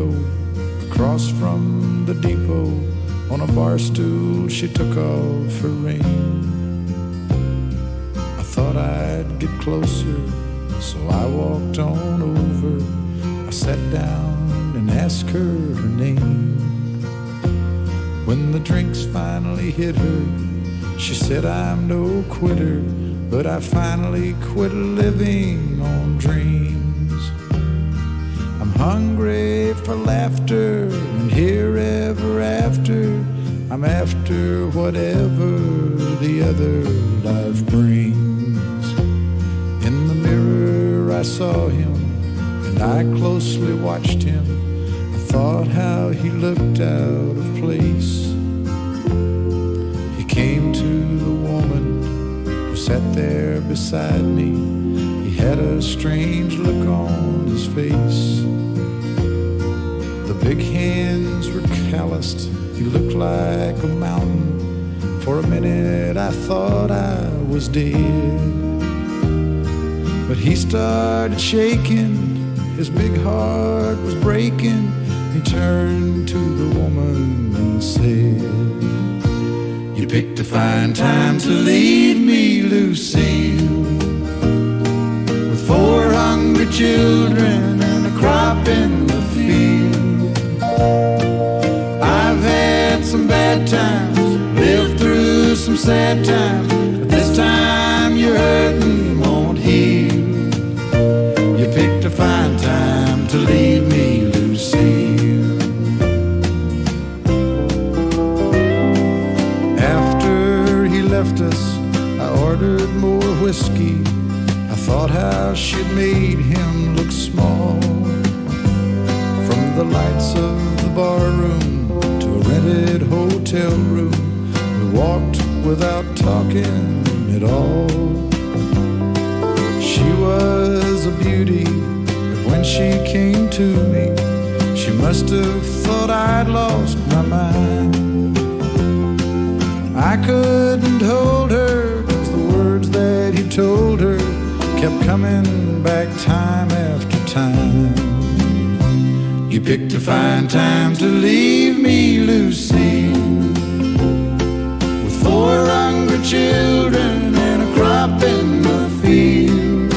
window, across from the depot, on a bar stool she took off her ring. I thought I'd get closer, so I walked on over. I sat down and asked her her name. When the drinks finally hit her, she said, I'm no quitter, but I finally quit living on dreams. I'm hungry for laughter, and here ever after, I'm after whatever the other life brings. In the mirror I saw him, and I closely watched him. I thought how he looked out of place. He came to the woman who sat there beside me. He had a strange look on his face. The big hands were calloused. He looked like a mountain. For a minute I thought I was dead. But he started shaking. His big heart was breaking. He turned to the woman and said, you picked a fine time to leave me, Lucille, with 4 hungry children and a crop in the field. I've had some bad times, lived through some sad times, but this time your hurting won't heal. You picked a fine time to leave me, Lucille. After he left us, I ordered more whiskey. I thought how she'd made him look small. From the lights of the bar room to a rented hotel room, we walked without talking at all. She was a beauty, but when she came to me, she must have thought I'd lost my mind. I couldn't hold her, 'cause the words that he told her kept coming back time after time. You picked a fine time to leave me, Lucille, with 4 hungry children and a crop in the field.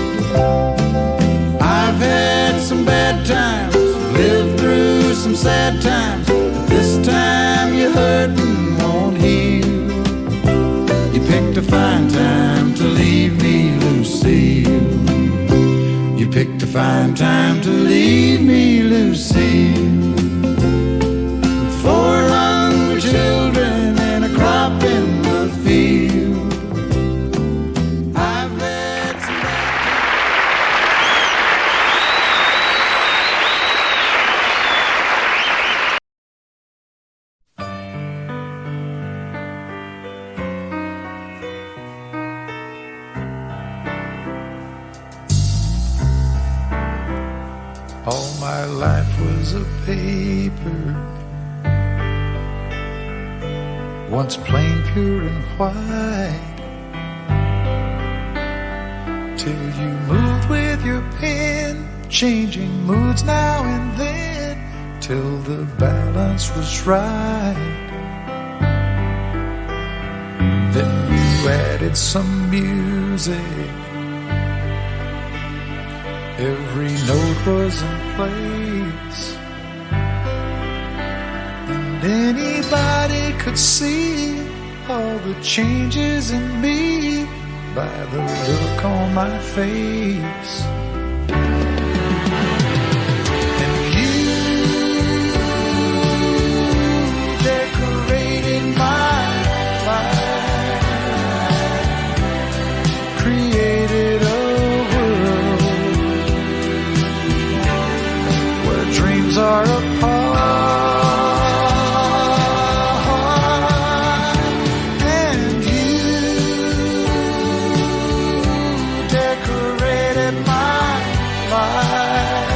I've had some bad times, lived through some sad times, but this time your hurting won't heal. You picked a fine time to leave me, Lucille. You picked a fine time to leave me, Lucille, with 4 hungry children and a crop in the field. I've had some all my life was a paper, once plain, pure and white, till you moved with your pen, changing moods now and then, till the balance was right. Then you added some music, every note was in place, and anybody could see all the changes in me by the look on my face. And you decorated my life, created a dreams are apart, and you decorated my life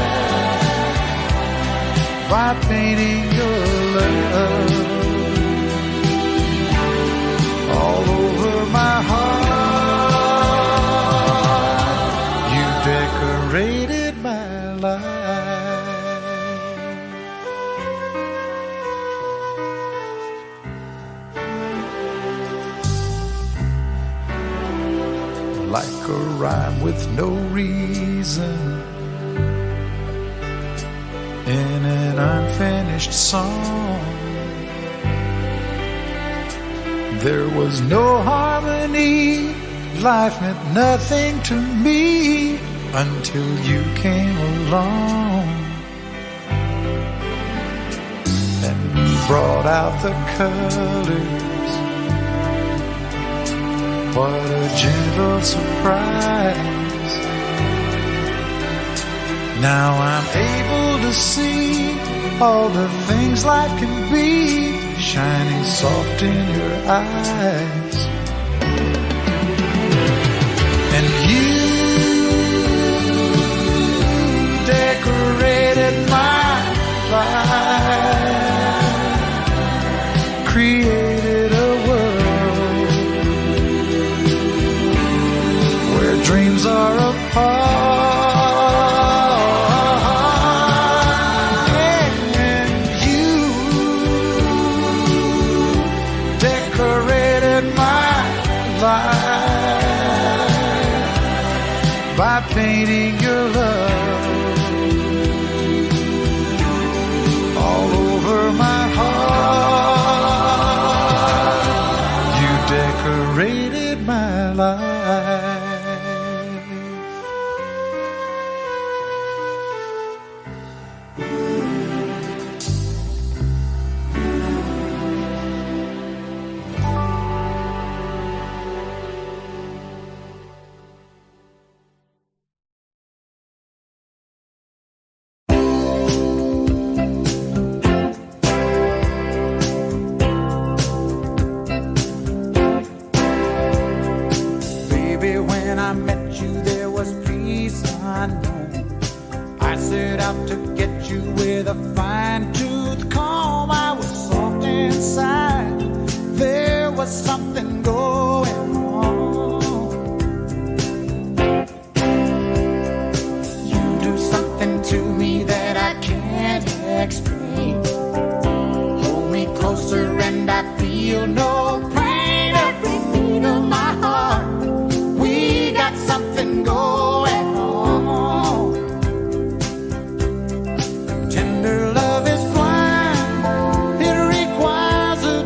by painting your love all over my heart. You decorated my life. a rhyme with no reason in an unfinished song. There was no harmony, life meant nothing to me until you came along and brought out the colors. What a gentle surprise. Now I'm able to see all the things life can be, shining soft in your eyes. And you decorated my life, created a world where dreams are apart. By painting your love all over my heart, you decorated my life. When I met you, there was peace unknown. I set out to get you with a fine-tooth comb. I was soft inside. There was something going on. You do something to me that I can't explain. Hold me closer and I feel no pain. Every beat of my heart, something going on. Tender love is blind. It requires a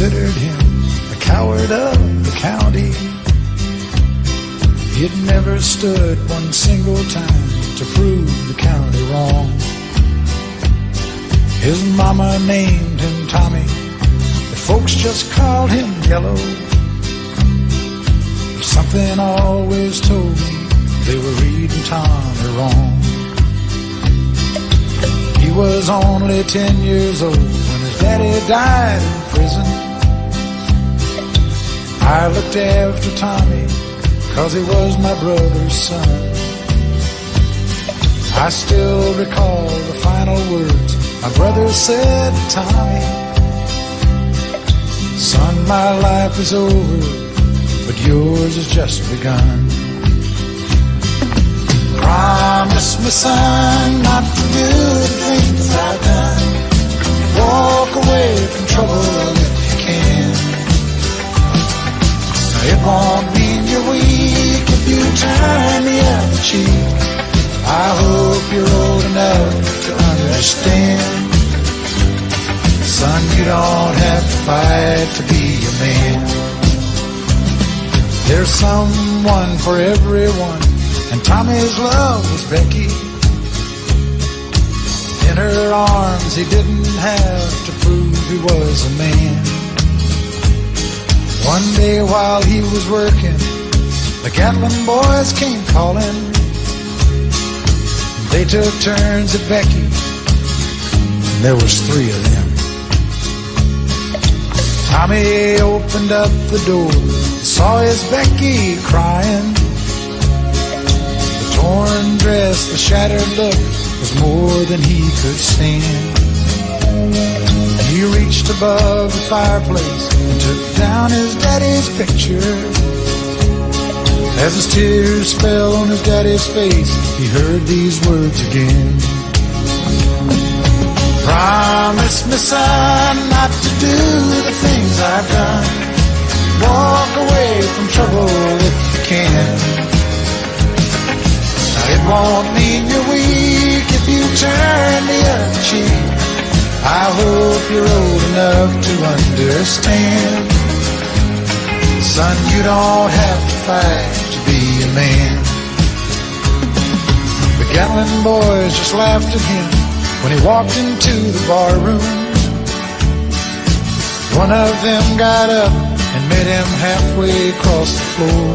considered him the coward of the county. He'd never stood one single time to prove the county wrong. His mama named him Tommy, the folks just called him Yellow. But something always told me they were reading Tommy wrong. He was only 10 years old when his daddy died in prison. I looked after Tommy 'cause he was my brother's son. I still recall the final words my brother said to Tommy. Son, my life is over, but yours has just begun. Promise me, son, not to do the things I've done. Walk away from trouble if you can. It won't mean you're weak if you turn the other cheek. I hope you're old enough to understand. Son, you don't have to fight to be a man. There's someone for everyone, and Tommy's love was Becky. In her arms he didn't have to prove he was a man. One day while he was working, the Gatlin boys came calling. They took turns at Becky, and there was 3 of them. Tommy opened up the door, saw his Becky crying. The torn dress, the shattered look was more than he could stand. He reached above the fireplace and took down his daddy's picture. As his tears fell on his daddy's face, he heard these words again. Promise me, son, not to do the things I've done. Walk away from trouble if you can. Now, it won't mean you're weak if you turn the other cheek. I hope you're old enough to understand. Son, you don't have to fight to be a man. The Gatlin boys just laughed at him when he walked into the bar room. One of them got up and met him halfway across the floor.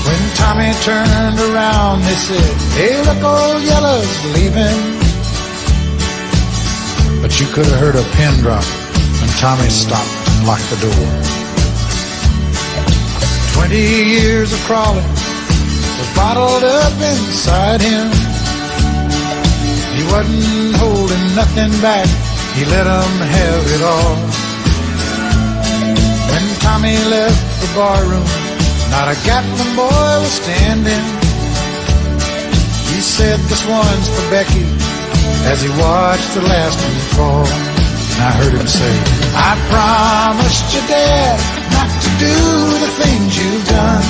When Tommy turned around, they said, "Hey, look, old Yellow's leaving." But you could have heard a pin drop when Tommy stopped and locked the door. 20 years of crawling was bottled up inside him. He wasn't holding nothing back, he let them have it all. When Tommy left the barroom, not a Gatlin boy was standing. He said, "This one's for Becky," as he watched the last one fall. And I heard him say, "I promised your dad not to do the things you've done.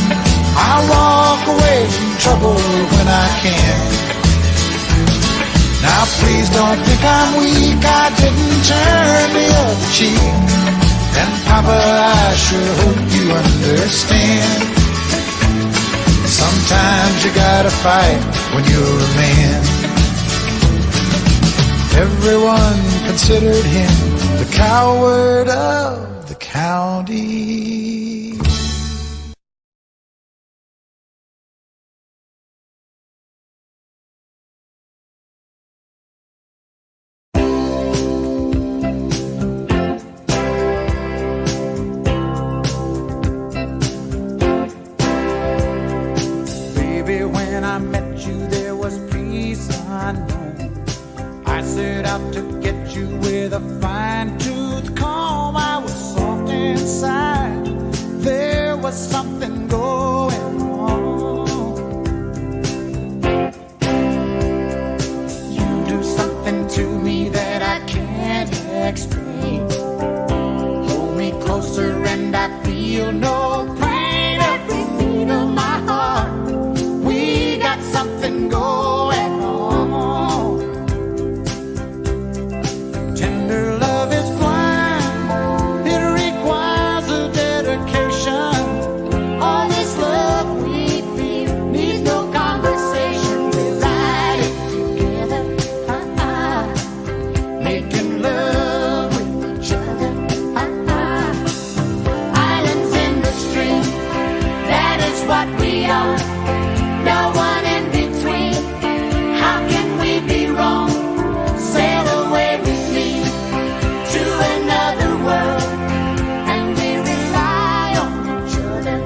I walk away from trouble when I can. Now please don't think I'm weak, I didn't turn the other cheek. And Papa, I sure hope you understand. Sometimes you gotta fight when you're a man." Everyone considered him the coward of the county. Baby, when I met you, there was peace unknown. I set out to get you with a fine-tooth comb. I was soft inside. There was something going on. You do something to me that I can't explain. Hold me closer and I feel no pain. Every beat of my heart, we got something going on. Tender love is blind, what we are, no one in between. How can we be wrong? Sail away with me to another world, and we rely on each other.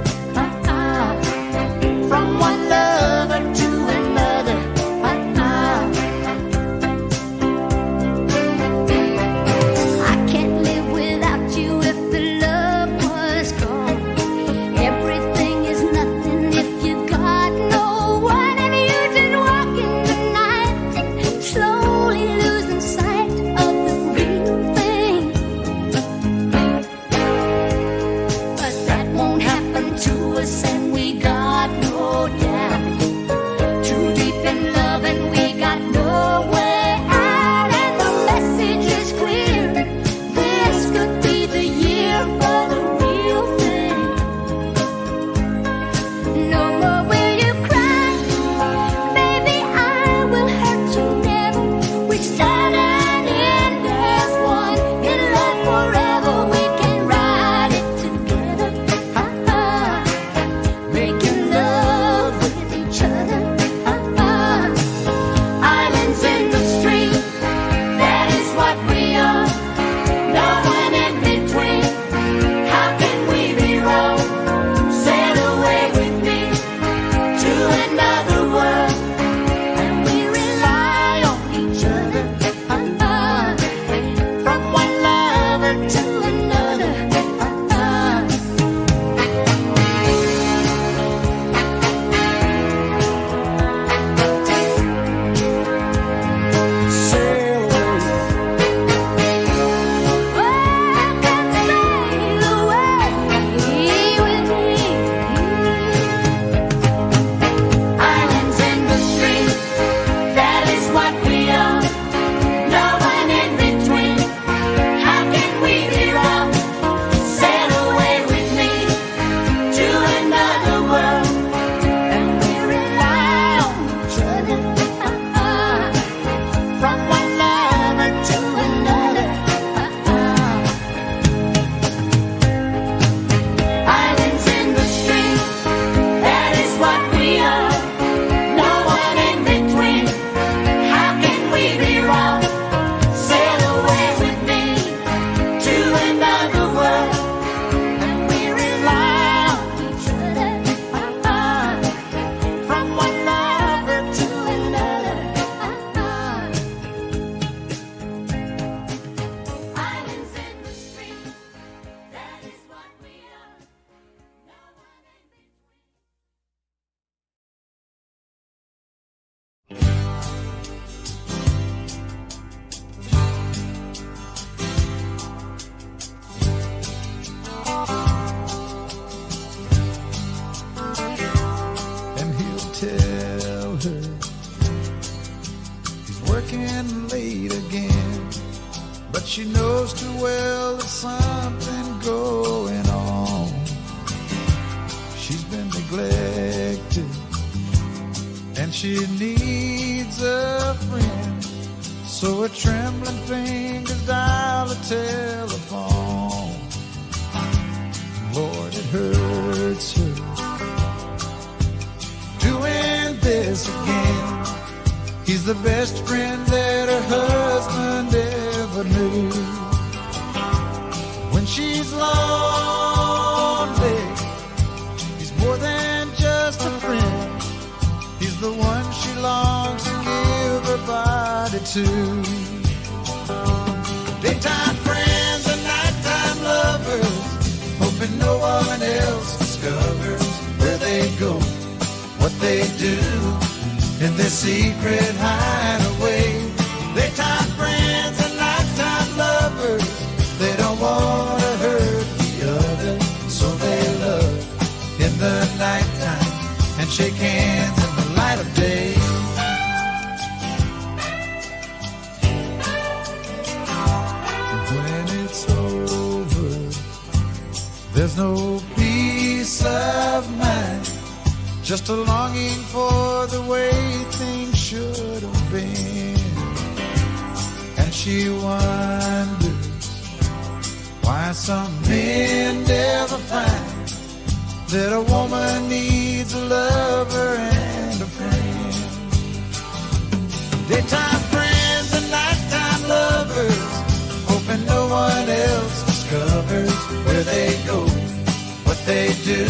From one lover to another. I can't live without you if the love was gone. Everything is nothing if you got no one, and you just walk in the night, slowly losing sight of the real thing. But that won't happen to us, and we got no doubt. Too deep in love, and we got no way out, and the message is clear. This could be the year for the real thing. No more will you cry, baby, I will hurt you never. We stand and end as one, in love forever. We can ride it together, making love with each other. Islands in the stream, that is what we are. No one in between. How can we be wrong? Sail away with me to another world, and we rely on each other. From one lover to another. Sail away. Come sail away with me. Islands in the stream, that is what we are. No one in between. How can we be wrong? Sail away with me to another world, and we rely on each other. From one lover to another. Islands in the stream, that is what we are. No one in between. How can we be wrong? Sail away with me to another world, and we rely on each other. From one lover to another. Islands in the stream, that is what we are. No one in between. And he'll tell her he's working late again, but she knows too well there's something going on. She's been neglected, and she needs a friend, so her trembling fingers dial the telephone. Lord, it hurts her doing this again. He's the best friend that her husband ever knew. When she's lonely, he's more than just a friend. He's the one she longs to give her body to. Daytime friends and nighttime lovers, hoping no one else discovers where they go, what they do in their secret hideaway. Daytime friends and nighttime lovers, they don't want to hurt the other, so they love in the nighttime and shake hands in the light of day. When it's over, there's no peace of mind, just a longing for the way things should have been. And she wonders why some men never find that a woman needs needs a lover and a friend. Daytime friends and nighttime lovers, hoping no one else discovers where they go, what they do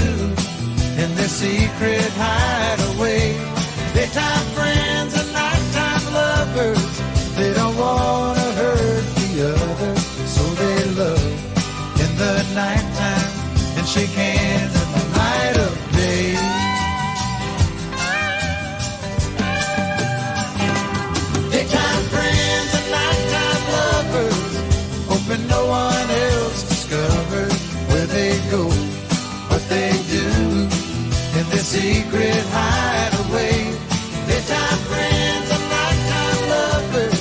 in their secret hideaway. Daytime friends and nighttime lovers, they don't want to hurt the other, so they love in the nighttime and shake hands in the light of day. Daytime friends and nighttime lovers, hoping no one else discovers where they go, what they do in their secret hideaway. Daytime friends and nighttime lovers,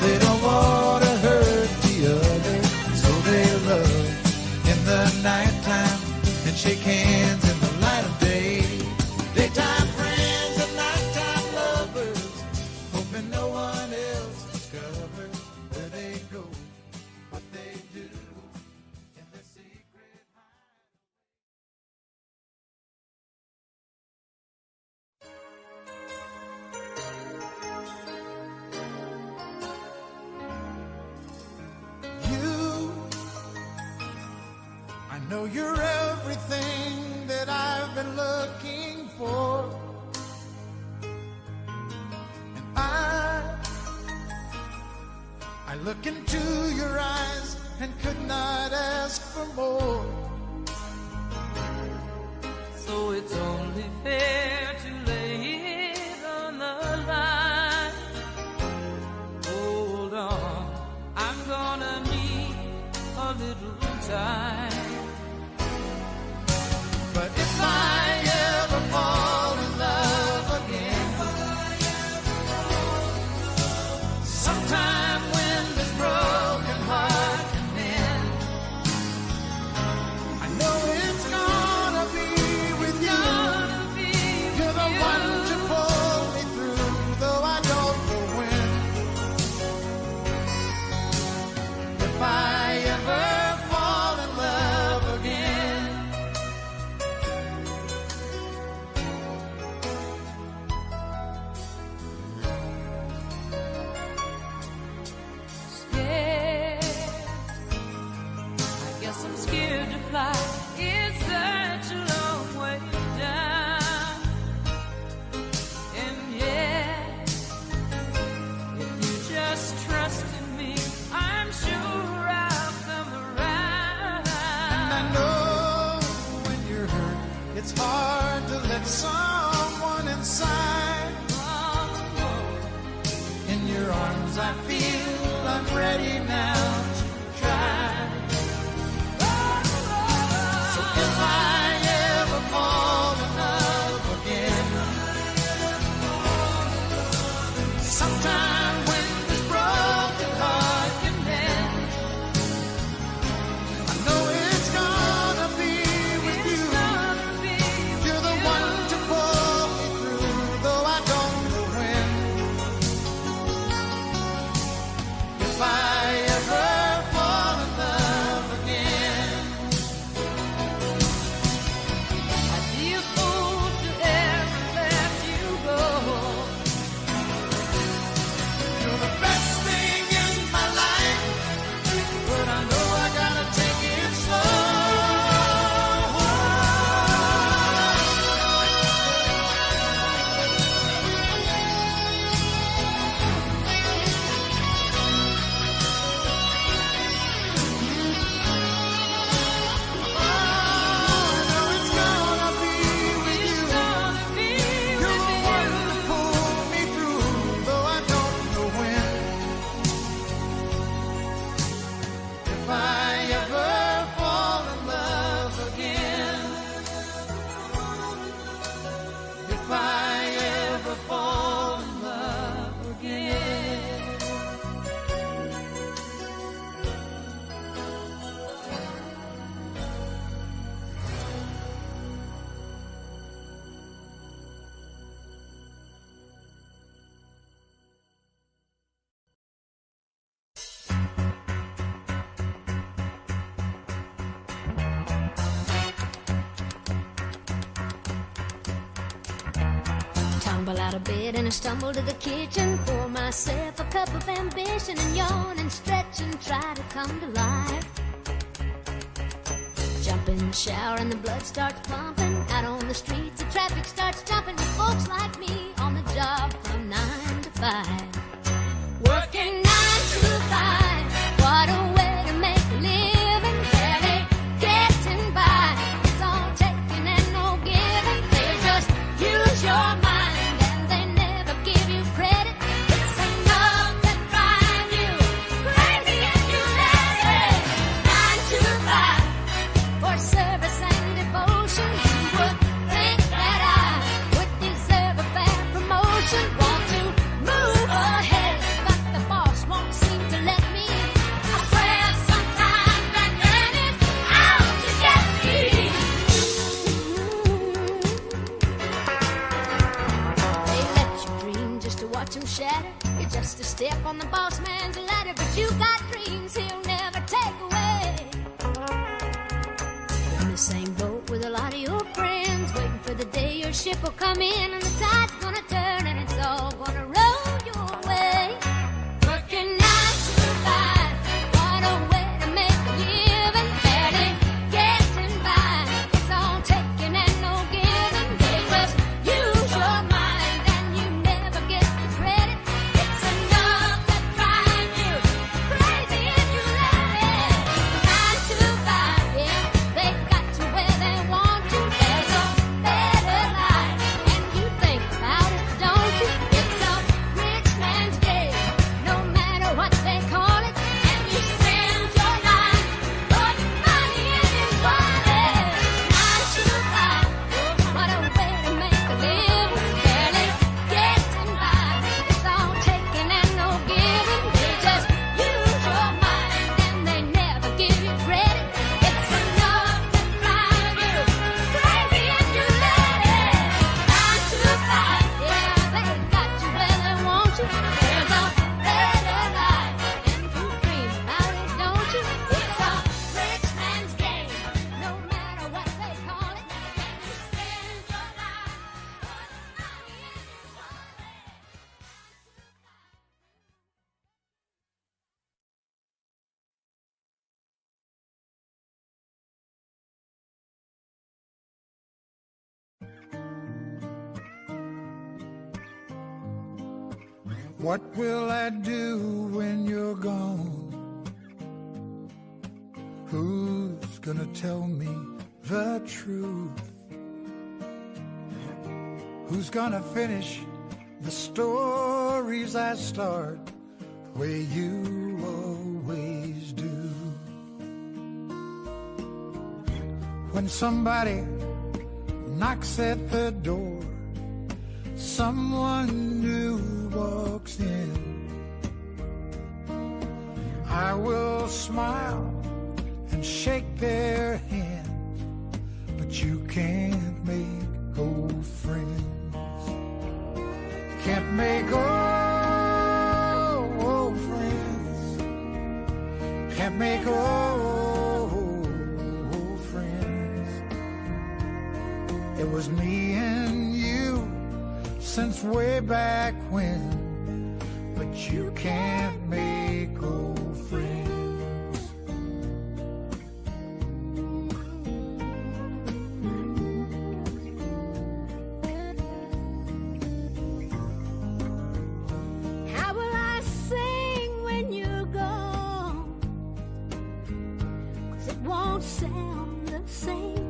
they don't want to hurt the other, so they love in the nighttime and shake hands in the light of day. Daytime friends and nighttime lovers, hoping no one else discovers where they go, what they do in their secret hideaway. I know you're everything that I've been looking for, and I look into your eyes and could not ask for more. So it's only fair to lay it on the line. Hold on, I'm gonna need a little time. But if I ever fall in love again, sometime when this broken heart can mend, I know it's gonna be with you. You're the one to pull me through, though I don't know when. If I ever fall in love again, Scared, I guess I'm scared to fly. It's such a long way down. And yet, if you just trust in me, I'm sure I'll come around. I know when you're hurt, it's hard to let someone inside. In your arms I feel I'm ready now to try. So if I ever fall in love again, sometime when this broken heart can mend, I know it's gonna be with you. You're the one to pull me through, though I don't know when. tumble out of bed and I stumble to the kitchen, pour myself a cup of ambition and yawn and stretch and try to come to life. Jump in the shower and the blood starts pumping. Out on the streets the traffic starts jumping with folks like me on the job from 9 to 5. Working 9 to 5, what a way to make a living. Barely getting by, it's all taking and no giving. They just use your mind and they never give you credit. It's enough to drive you crazy if you let it. 9 to 5, for service and devotion. You would think that I would deserve a fair promotion. Want to move ahead, but the boss won't seem to let me. I swear sometimes that man is out to get me. They let you dream just to watch him shatter. You're just a step on the boss man's ladder, but you got dreams he'll never take away. You're in the same boat with a lot of your friends, waiting for the day your ship will come in and the tide's gonna turn and it's all gonna roll your way. Working 9 to 5, what a way to make a living. Barely getting by, it's all taking and no giving. They just use your mind and you never get the credit. It's enough to drive you crazy if you let it. 9 to 5, yeah, they got you where they want you. There's a better life, and you think about it, don't you? It's a rich man's game, no matter what they call it. And you spend your life putting money in his wallet. 9 to 5, what a way to make a living. Barely getting by, it's all taking and no giving. They just use your mind and they never give you credit. It's enough to drive you crazy if you let it. 9 to 5, yeah, they got you where they want you. There's a better life, and you dream about it, don't you? It's a rich man's game, no matter what they call it. And you spend your life putting money in his wallet. What will I do when you're gone? Who's gonna tell me the truth? Who's gonna finish the stories I start the way you always do? When somebody knocks at the door, someone new walks in, I will smile and shake their hand, but you can't make old friends. Can't make old friends. Can't make old friends. It was me and you since way back when, but you can't make old friends. How will I sing when you're gone? 'Cause it won't sound the same.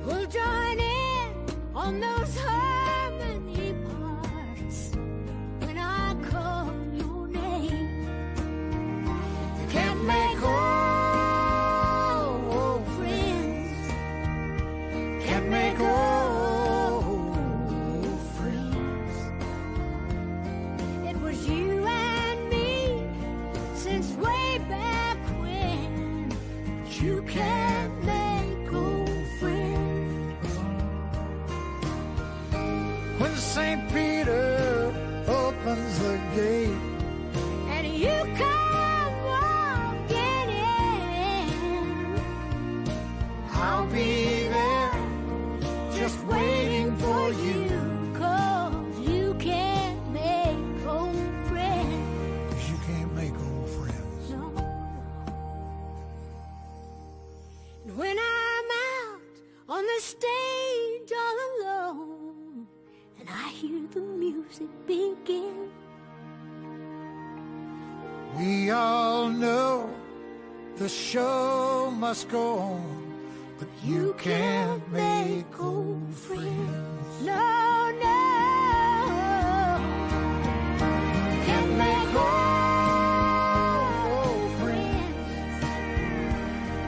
We'll join in on those harmony parts when I call your name. Can't make old friends. Can't make old friends. It was you and me since way back when. But you can't make old friends. When St. Peter opens the gate And you come walking in, I'll be there just waiting when I'm out on the stage all alone and I hear the music begin, we all know the show must go on, but you can't make old friends. no, no, Can't make old friends.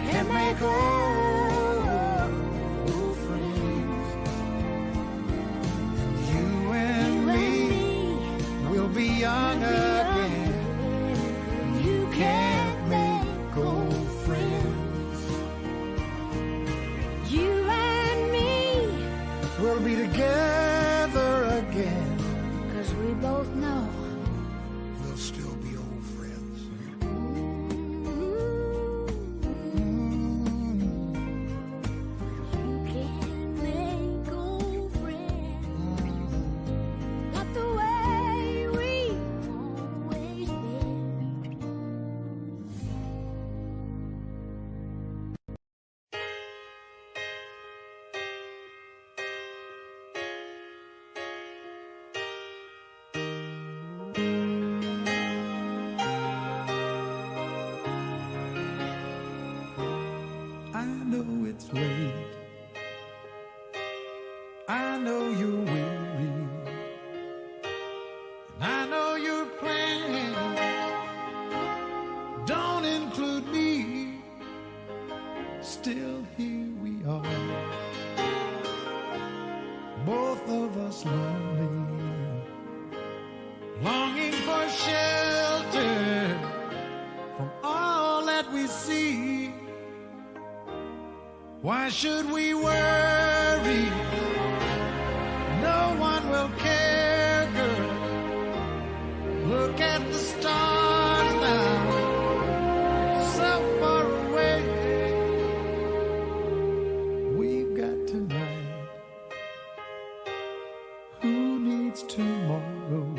Can't make old friends. You and me will be young again. you Can't make old friends. You and me, We'll be together again. 'cause we both know We'll still be old friends. you can't make old friends. Not the way we've always been. I know it's late. I know you're weary. And I know your plans don't include me. Still, here we are, both of us lonely, longing for shelter from all that we see. Why should we worry? No one will care, girl. Look at the stars now, so far away. We've got tonight. Who needs tomorrow?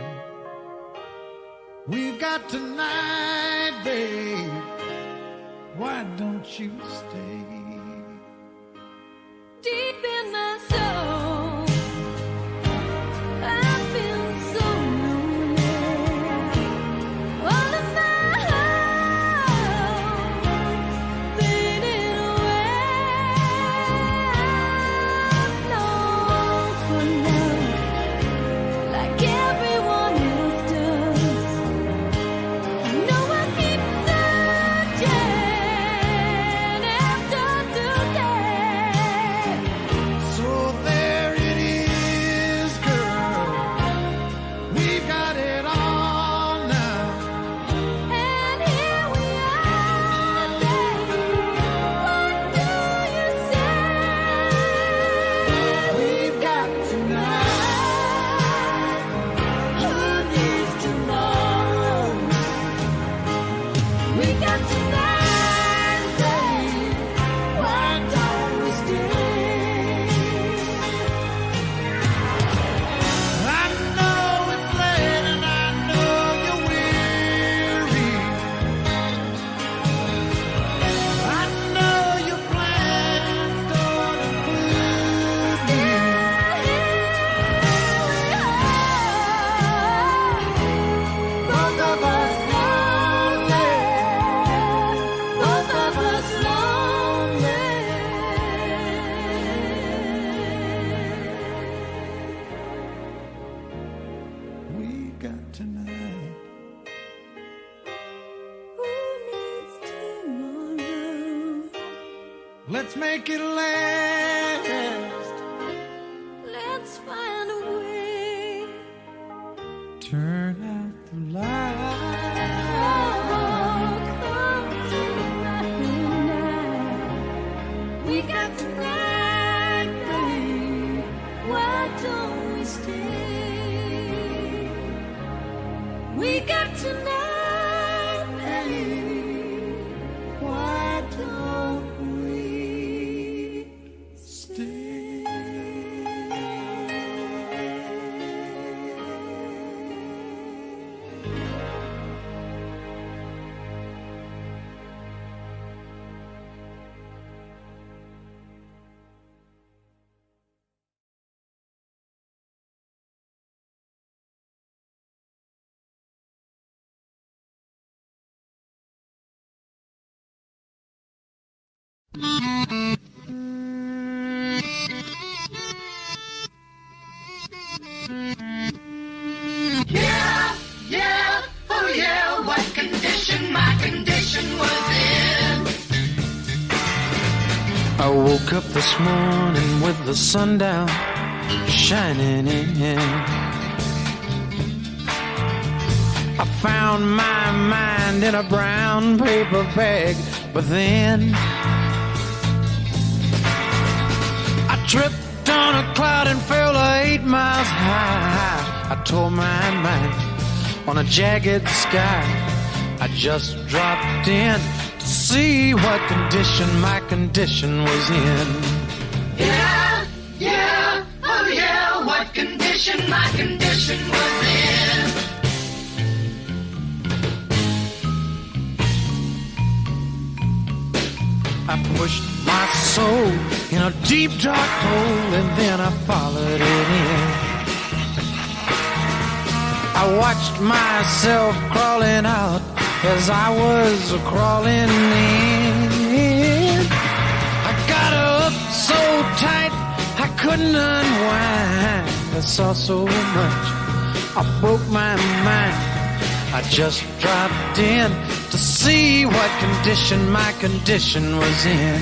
We've got tonight, babe. Why don't you stay? Deep in my soul, I feel so lonely. All of my hopes faded away. I'm lost for love, like everyone else does. I know I keep searching after today. So there it is, girl. We've got it all now. And here we are, baby. What do you say? We've got tonight. Who needs tomorrow? We got tonight, baby. Why don't we stay? I know it's late and I know you're weary. I know your plans don't include me. Both of us lonely. Both of us lonely. We've got tonight. Who needs tomorrow? Let's make it last. Let's find a way. Turn out the lights. Oh, come tonight. We got tonight, babe. Why don't we stay? We got tonight, babe. Why don't we Stay. Yeah, yeah, oh yeah, what condition my condition was in. I woke up this morning with the sun down shining in. I found my mind in a brown paper bag, but then I tripped on a cloud and fell 8 miles high. I tore my mind on a jagged sky. I just dropped in to see what condition my condition was in. Yeah, yeah, oh yeah, what condition my condition was in. I pushed my soul in a deep dark hole and then I followed it in. I watched myself crawling out as I was crawling in. I got up so tight I couldn't unwind. I saw so much, I broke my mind. I just dropped in to see what condition my condition was in.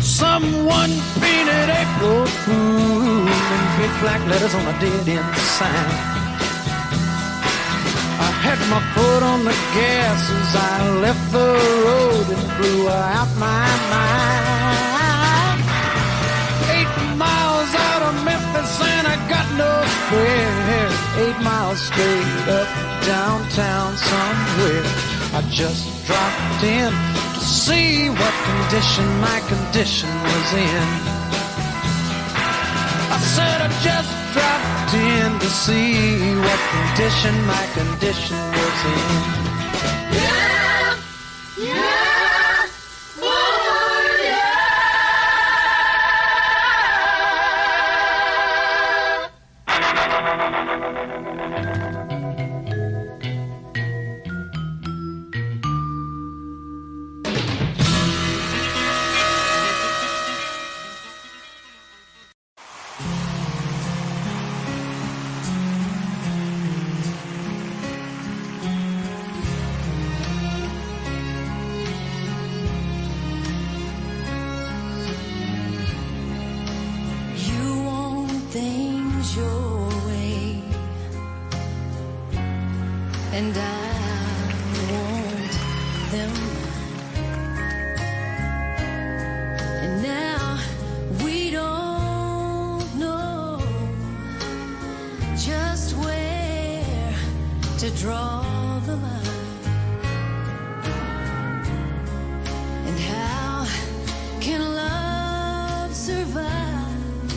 Someone painted April Fool in big black letters on a dead-end sign. I had my foot on the gas as I left the road and blew out my mind. 8 miles out of Memphis and I got no spare. 8 miles straight up downtown somewhere. I just dropped in to see what condition my condition was in. I said I just dropped in to see what condition my condition was in. Yeah, yeah, oh yeah. And I want them. And now we don't know just where to draw the line. And how can love survive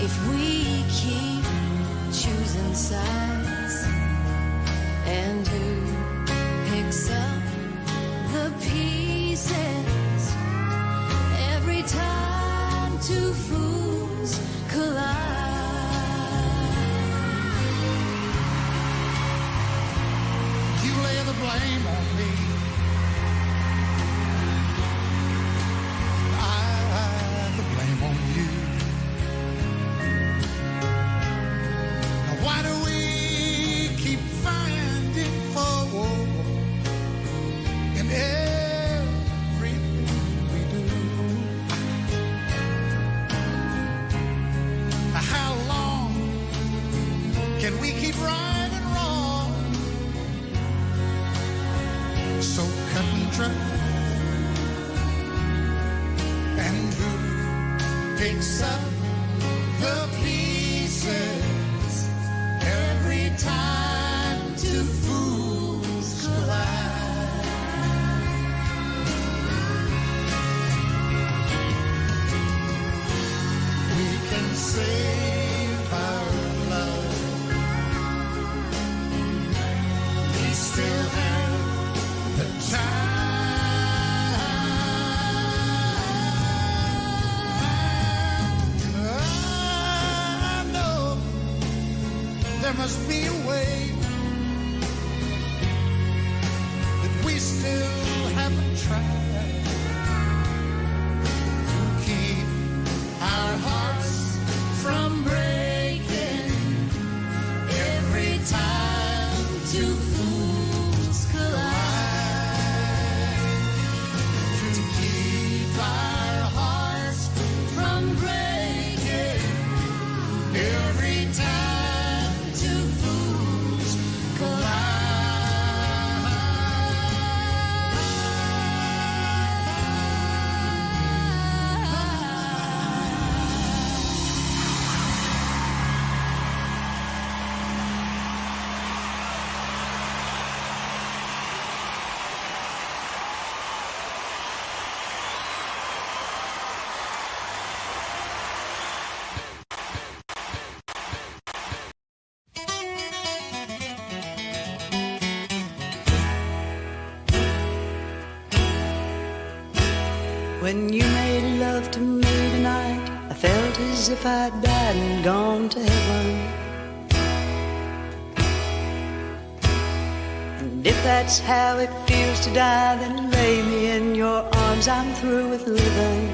if we keep choosing sides? And who picks up the pieces every time two fools collide? You lay the blame on me. I the blame on you. Now why do we keep finding fault in everything we do? How long can we keep right and wrong? So cut and dry. And who picks up the pieces must be a way that we still haven't tried to keep our hearts from breaking every time two fools collide. To keep our hearts from breaking every time two fools collide. When you made love to me tonight, I felt as if I'd died and gone to heaven. And if that's how it feels to die, then lay me in your arms, I'm through with living.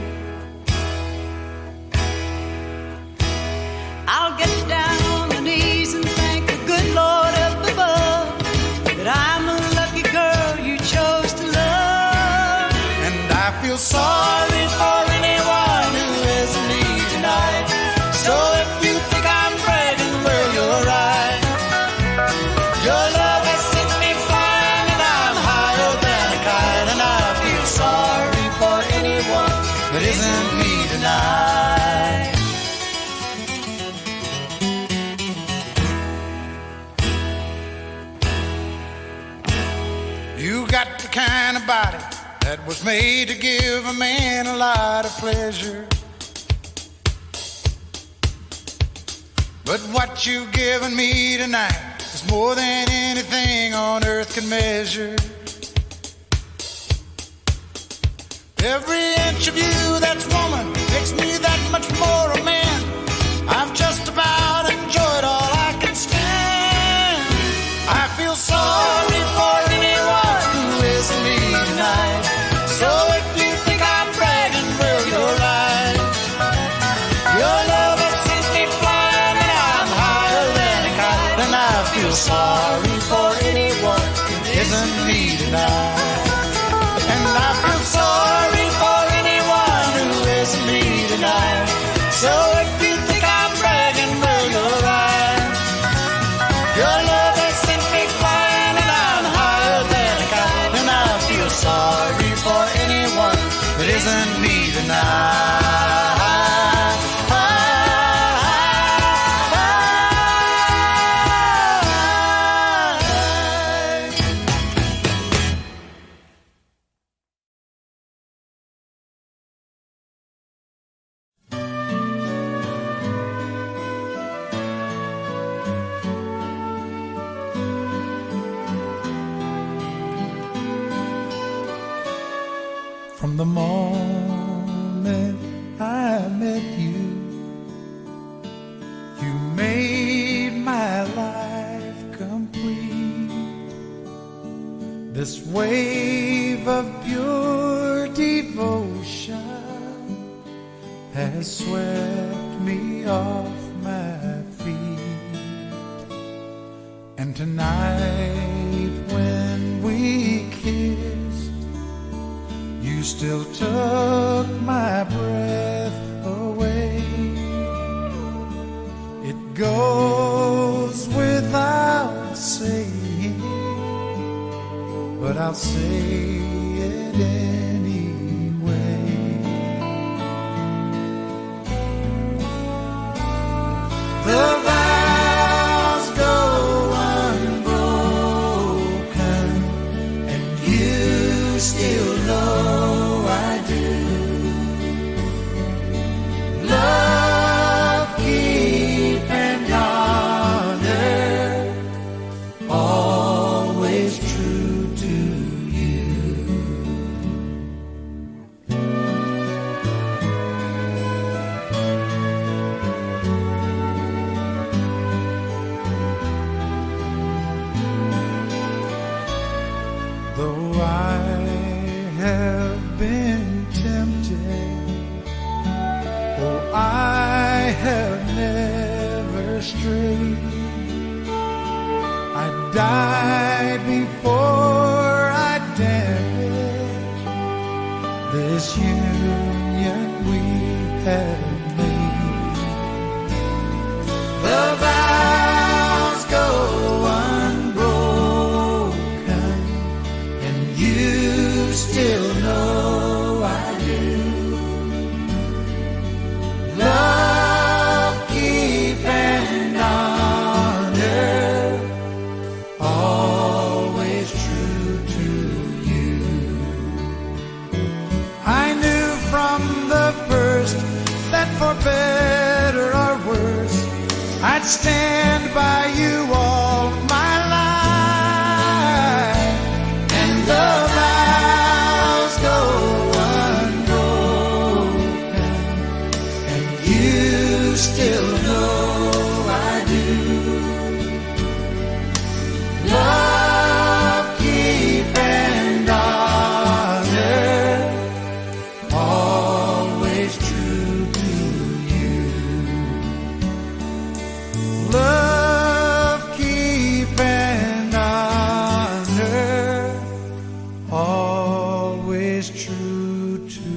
I'll get down on my knees and thank the good Lord up above that I'm a lucky girl you chose to love. And I feel sorry for anyone who isn't me tonight. So if you think I'm bragging, well, you're right. Your love has sent me flying and I'm higher than a kite. And I feel sorry for anyone that isn't me tonight. You got the kind of body that was made to give a man a lot of pleasure. But what you've given me tonight is more than anything on earth can measure. Every inch of you that's woman makes me that much more a man. I've just about enjoyed all I can stand. I feel sorry for anyone who isn't me tonight. So if you think I'm bragging, well, you're right. Your love has sent me flying and I'm higher than a kite. And I feel sorry for anyone who isn't me tonight. And I feel sorry for anyone who isn't me tonight. So if you think I'm bragging, well, you're right. Your love has sent me flying and I'm higher than a kite. And I feel sorry for anyone that isn't me tonight. From the moment I met you, you made my life complete. This wave of pure devotion has swept me off my feet. And tonight when we kissed, you still took my breath away. It goes without saying, but I'll say it anyway. The vows go unbroken, and you still know I do. Love, keep, and honor, always true to you. been tempted. Oh, I have never strayed. I died before I damaged this union we have made. The vows go unbroken, and you still know I do. Love, keep, and honor, always true to you. I knew from the first that for better or worse, I'd stand by you all my life. And the vows go unbroken, and you still know I do. Love, keep, and honor, always true to you. Love, keep, and honor, always true to you.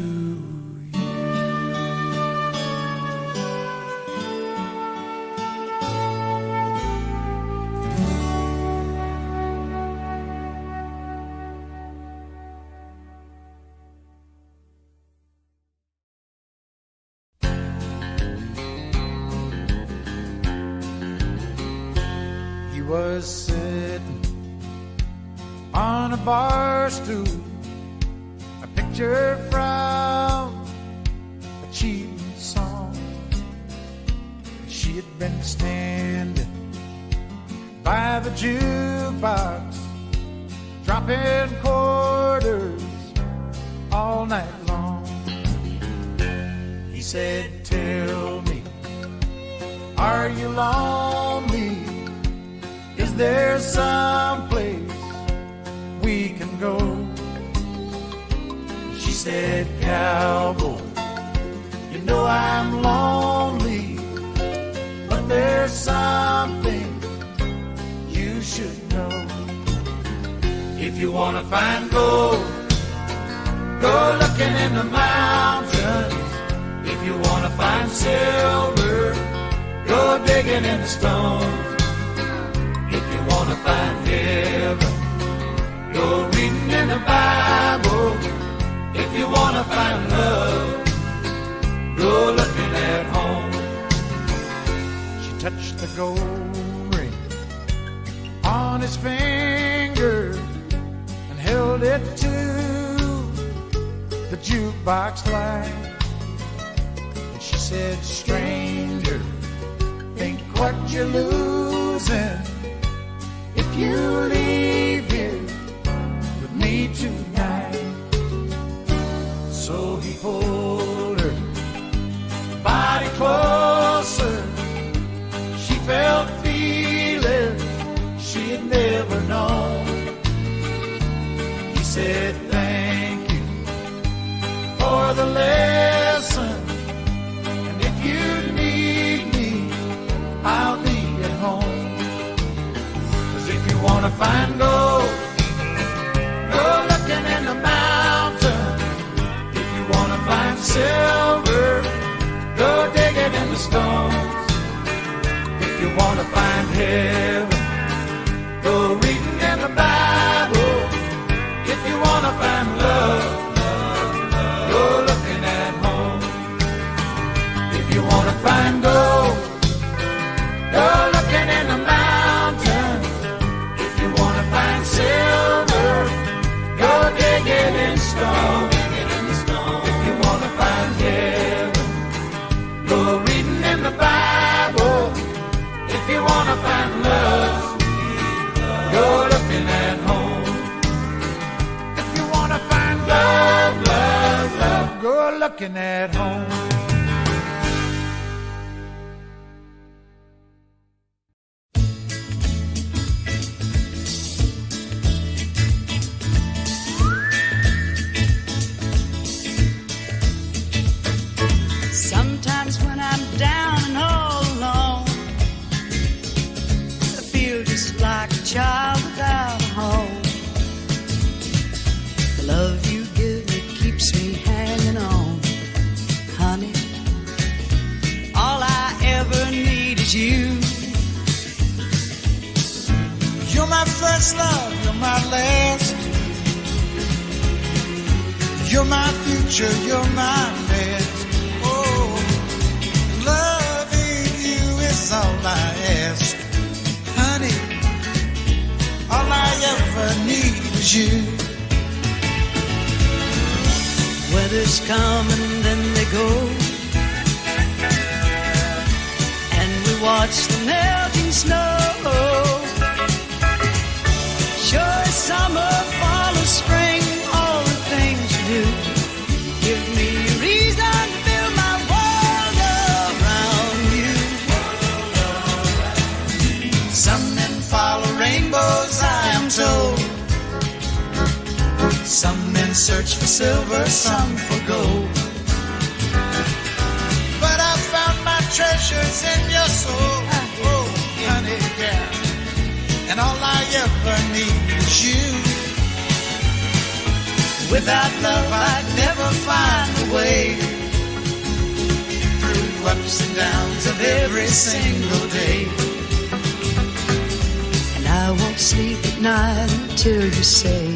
He was sitting on a bar stool, a picture from a cheating song. She had been standing by the jukebox, dropping quarters all night long. He said, "Tell me, are you lonely? Is there some place we can go?" She said, "Cowboy, you know I'm lonely, but there's something you should know. If you want to find gold, go looking in the mountains. If you want to find silver, go digging in the stones. If you want to find heaven, go reading in the Bible. If you want to find love, go looking at home." She touched the gold ring on his finger and held it to the jukebox light. And she said, "Stranger, think what you're losing if you leave here with me tonight." So he pulled her body closer. She felt feelings she had never known. He said, "Thank you for the lesson, and if you need me, I'll be at home. 'Cause if you want to find gold, go looking in the mountains. If you want to find silver, go digging in the stones. If you want to find heaven, go reading in the Bible. If you want to find love, go looking at home. If you want to find gold, go looking in the mountains. If you want to find silver, go digging in stone. If you want to find heaven, go reading in the Bible. If you want to find love, go looking at home. If you want to find love, love, love, go looking at home." like a child without a home. The love you give me keeps me hanging on. Honey, all I ever need is you. You're my first love, you're my last. You're my future, you're my best. Oh, loving you is all I ask. Honey, all I ever need is you. Weather's come and then they go, and we watch the melting snow. Sure, summer, fall, or spring, all the things you do give me a reason to build my world around you. Some men follow rainbows, I am told. Some men search for silver, some for gold. But I found my treasures in your soul. Oh, honey, yeah. And all I ever need is you. Without love, I'd never find a way through ups and downs of every single day. And I won't sleep at night until you say,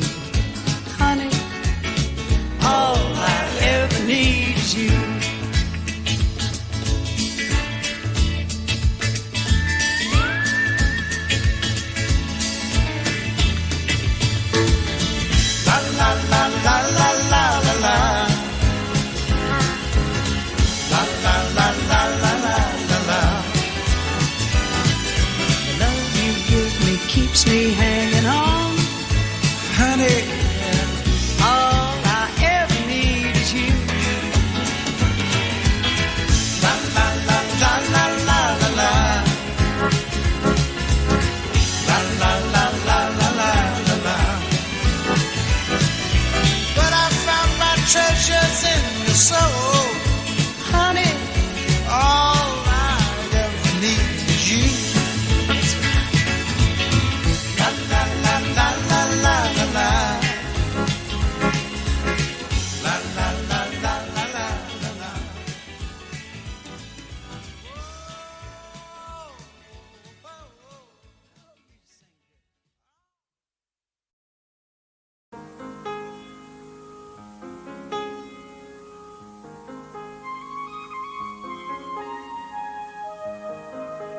honey, all I ever need is you. La la la la la la la la. La la la la la la la la. The love you give me keeps me hanging on. Honey, All I ever need is you. la la la la la la la la. La la la la la la la la. But I found my treasures in your soul. Honey, All I ever need is you. La la la la la la la la. La la la la la la la la.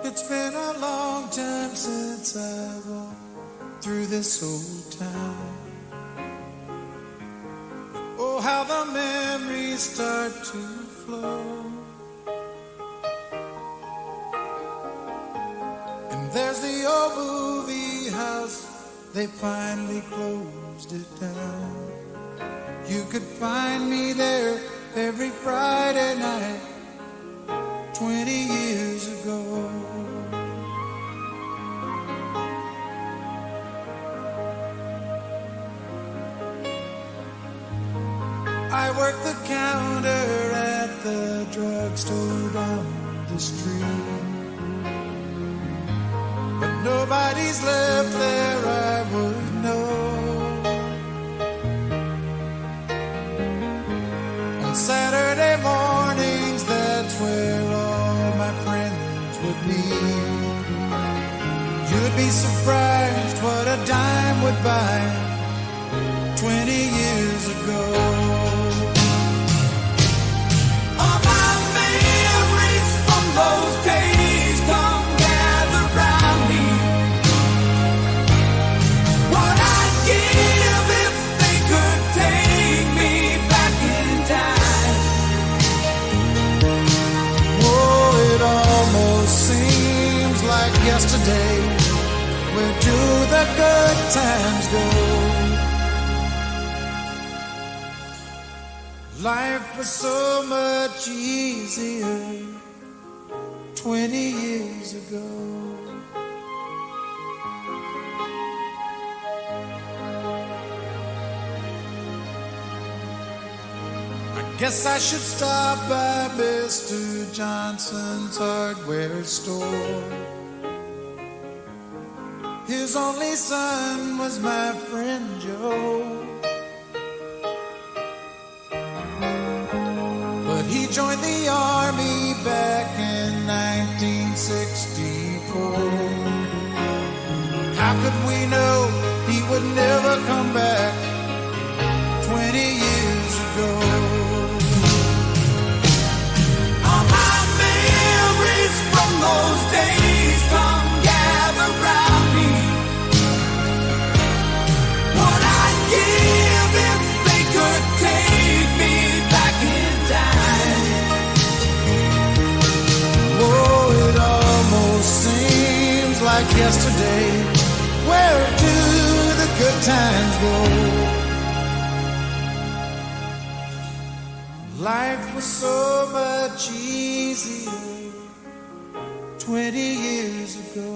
It's been a long time since I walked through this old town. Oh, how the memories start to flow. And there's the old movie house, they finally closed it down. You could find me there every Friday night 20 years ago. I worked the counter at the drugstore down the street, but nobody's left there I would know. On Saturday mornings, that's where all my friends would meet. You'd be surprised what a dime would buy 20 years ago. All my memories from those days come gather round me. What I'd give if they could take me back in time. Oh, it almost seems like yesterday. Where do the good times go? Life was so much easier 20 years ago. I guess I should stop by Mr. Johnson's hardware store. He'll His only son was my friend Joe. But he joined the army back in 1964. How could we know he would never come back 20 years ago? All my memories from those days come gather round me. What I'd give if they could take me back in time. Oh, it almost seems like yesterday. Where do the good times go? Life was so much easier 20 years ago.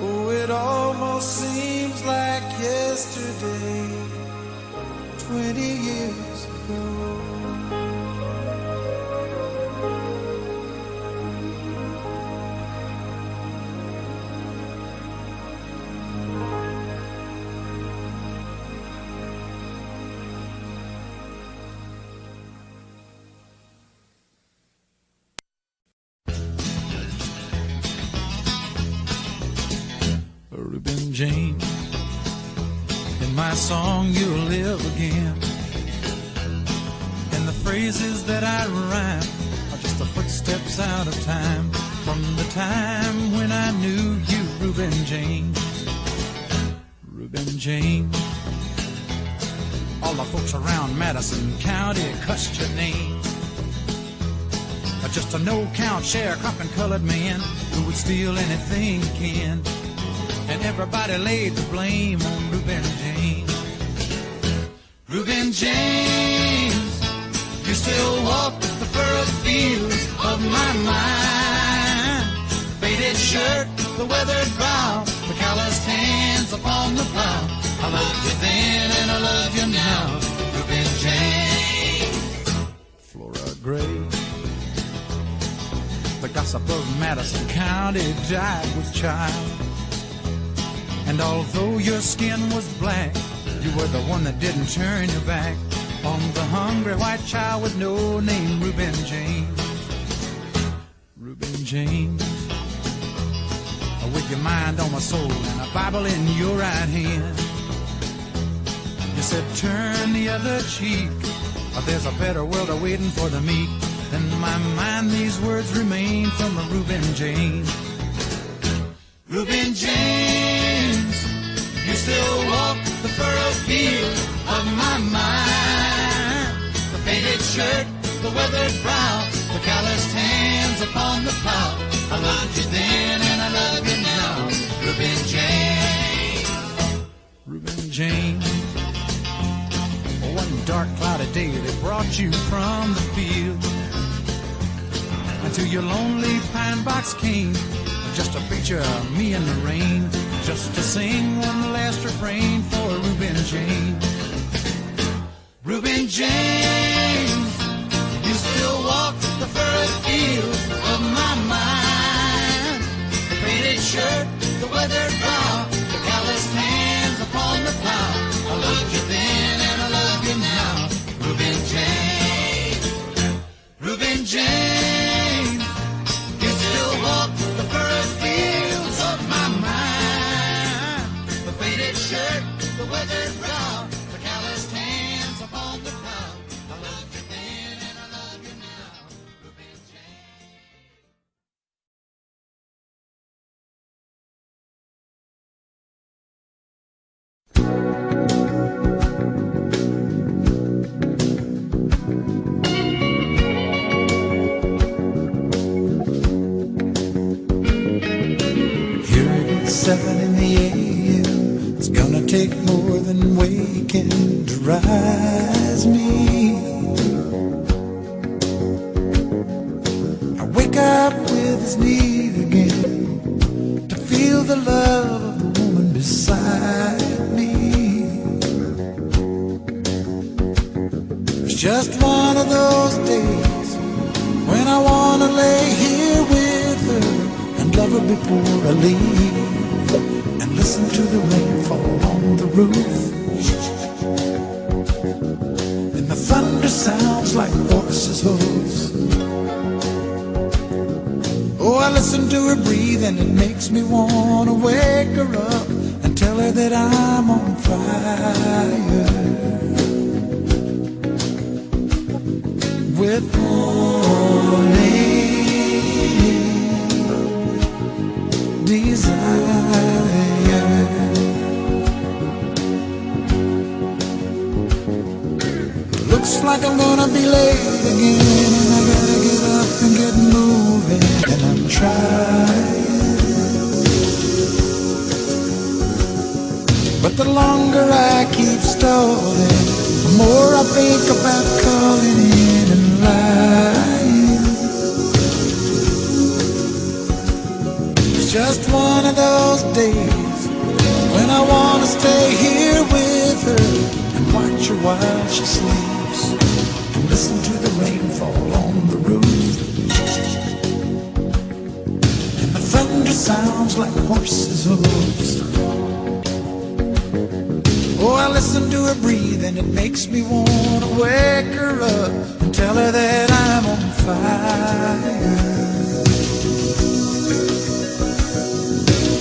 Oh, it almost seems like yesterday 20 years ago. Reuben James, in my song you'll live again, and the phrases that I rhyme are just the footsteps out of time, from the time when I knew you, Reuben James. Reuben James, all the folks around Madison County cussed your name. Just a no-count sharecropping colored man who would steal anything he can. And everybody laid the blame on Reuben James. Reuben James, you still walk the furrowed fields of my mind. Faded shirt, the weathered brow, the calloused hands upon the plow. I loved you then and I love you now, Reuben James. Flora Gray, the gossip of Madison County, died with child. And although your skin was black, you were the one that didn't turn your back on the hungry white child with no name, Reuben James. Reuben James, with your mind on my soul and a Bible in your right hand, you said turn the other cheek, there's a better world awaiting for the meek. In my mind these words remain from a Reuben James. Reuben James, you still walk the furrowed field of my mind. The faded shirt, the weathered brow, the calloused hands upon the plow. I loved you then and I love you now, Reuben James. Reuben James, one dark cloudy day they brought you from the field, until your lonely pine box came, just a picture of me in the rain, just to sing one last refrain for Reuben James. Reuben James, you still walk the furrowed fields of my mind. The faded shirt, the weathered brow, the calloused hands upon the plow. I loved you then and I love you now, Reuben James. Reuben James, you still walk the furrowed fields of my mind. The faded shirt, the weathered brow, the calloused hands upon the plow. I loved you then and I love you now, Reuben James. Here it is, 7 in the a.m. It's gonna take more than waking to rise me. I wake up with this need again to feel the love of the woman beside me. It's just one of those days over before I leave, and listen to the rain fall on the roof. And the thunder sounds like horses' hooves. Oh, I listen to her breathe and it makes me want to wake her up and tell her that I'm on fire. With morning desire. Looks like I'm gonna be late again, and I gotta get up and get moving, and I'm trying. But the longer I keep stalling, the more I think about calling in and lying. It's just one of those days when I wanna stay here with her and watch her while she sleeps, and listen to the rain fall on the roof. And the thunder sounds like horses' hooves. Oh, I listen to her breathe and it makes me want to wake her up and tell her that I'm on fire.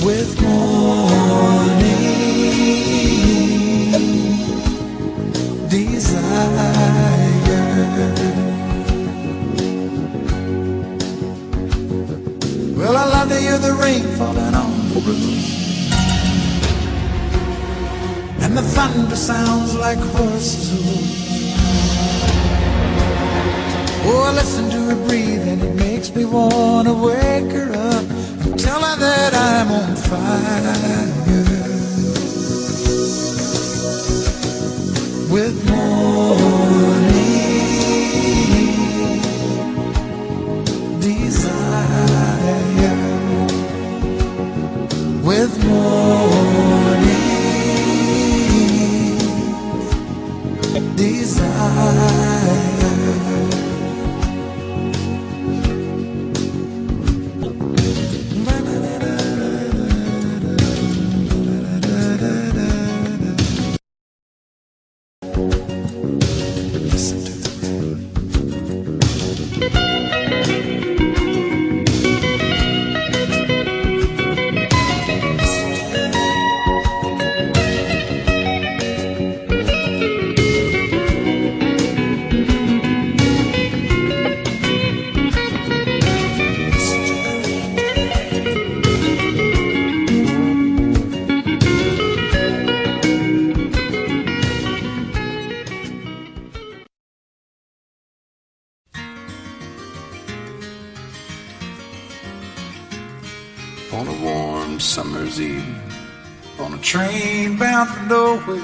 With morning desire. Well, I love to hear the rain falling on the roof, and the thunder sounds like horses' hooves. Oh, I listen to her breathe and it makes me want to wake her up and tell her that I'm on fire. With morning desire. With morning desire. Listen to the rain. On a warm summer's eve, on a train bound for nowhere,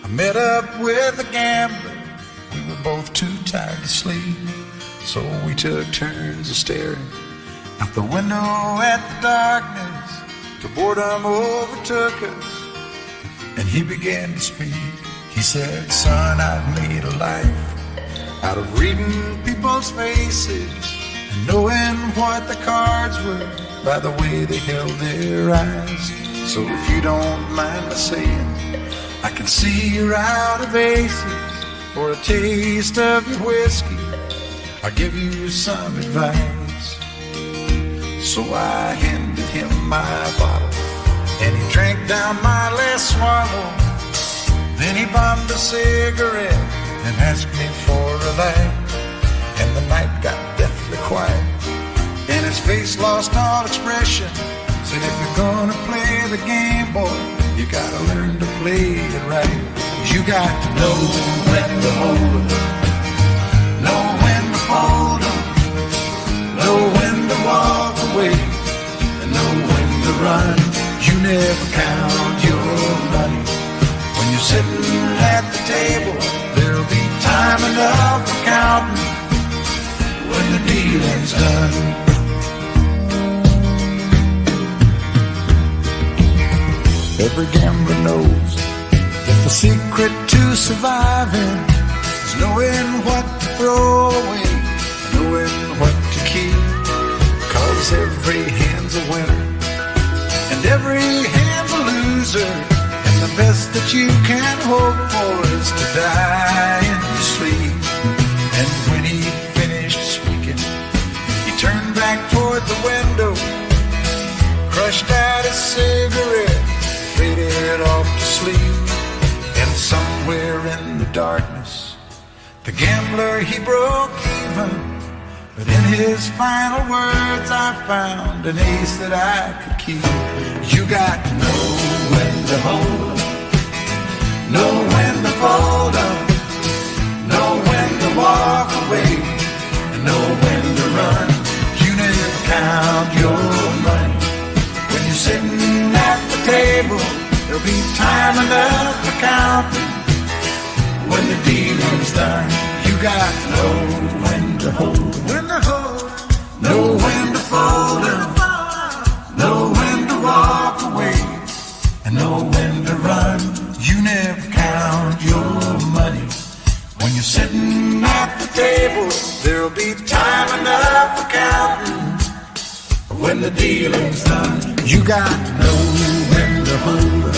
I met up with a gambler. We were both too tired to sleep, so we took turns of staring out the window at the darkness till boredom overtook us, and he began to speak. He said, "Son, I've made a life out of reading people's faces and knowing what the cards were by the way they held their eyes. So if you don't mind my saying, I can see you're out of aces. For a taste of your whiskey, I'll give you some advice." So I handed him my bottle, and he drank down my last swallow. Then he bummed a cigarette and asked me for a light, and the night got deathly quiet, and his face lost all expression. Said, "If you're gonna play the game, boy, you gotta learn to play it right. You got to know when to hold 'em, know when to fold 'em, know when to walk away, and know when to run. You never count your money when you're sitting at the table. There'll be time enough for counting when the dealing's done." Every gambler knows that the secret to surviving is knowing what to throw away, knowing what to keep, 'cause every hand's a winner at the window, crushed out a cigarette, faded off to sleep. And somewhere in the darkness, the gambler, he broke even. But in his final words, I found an ace that I could keep. You got to know when to hold up, know when to fold up, know when to walk away, and know when to run. You never count your money. When you're sitting at the table, there'll be time enough for counting. When the dealing's done, you got to know when to hold, when to hold, know when to fold up, know when to walk away, and know when to run. You never count your money. When you're sitting at the table, there'll be time enough for counting. When the dealing's done, you got to know when to hold up,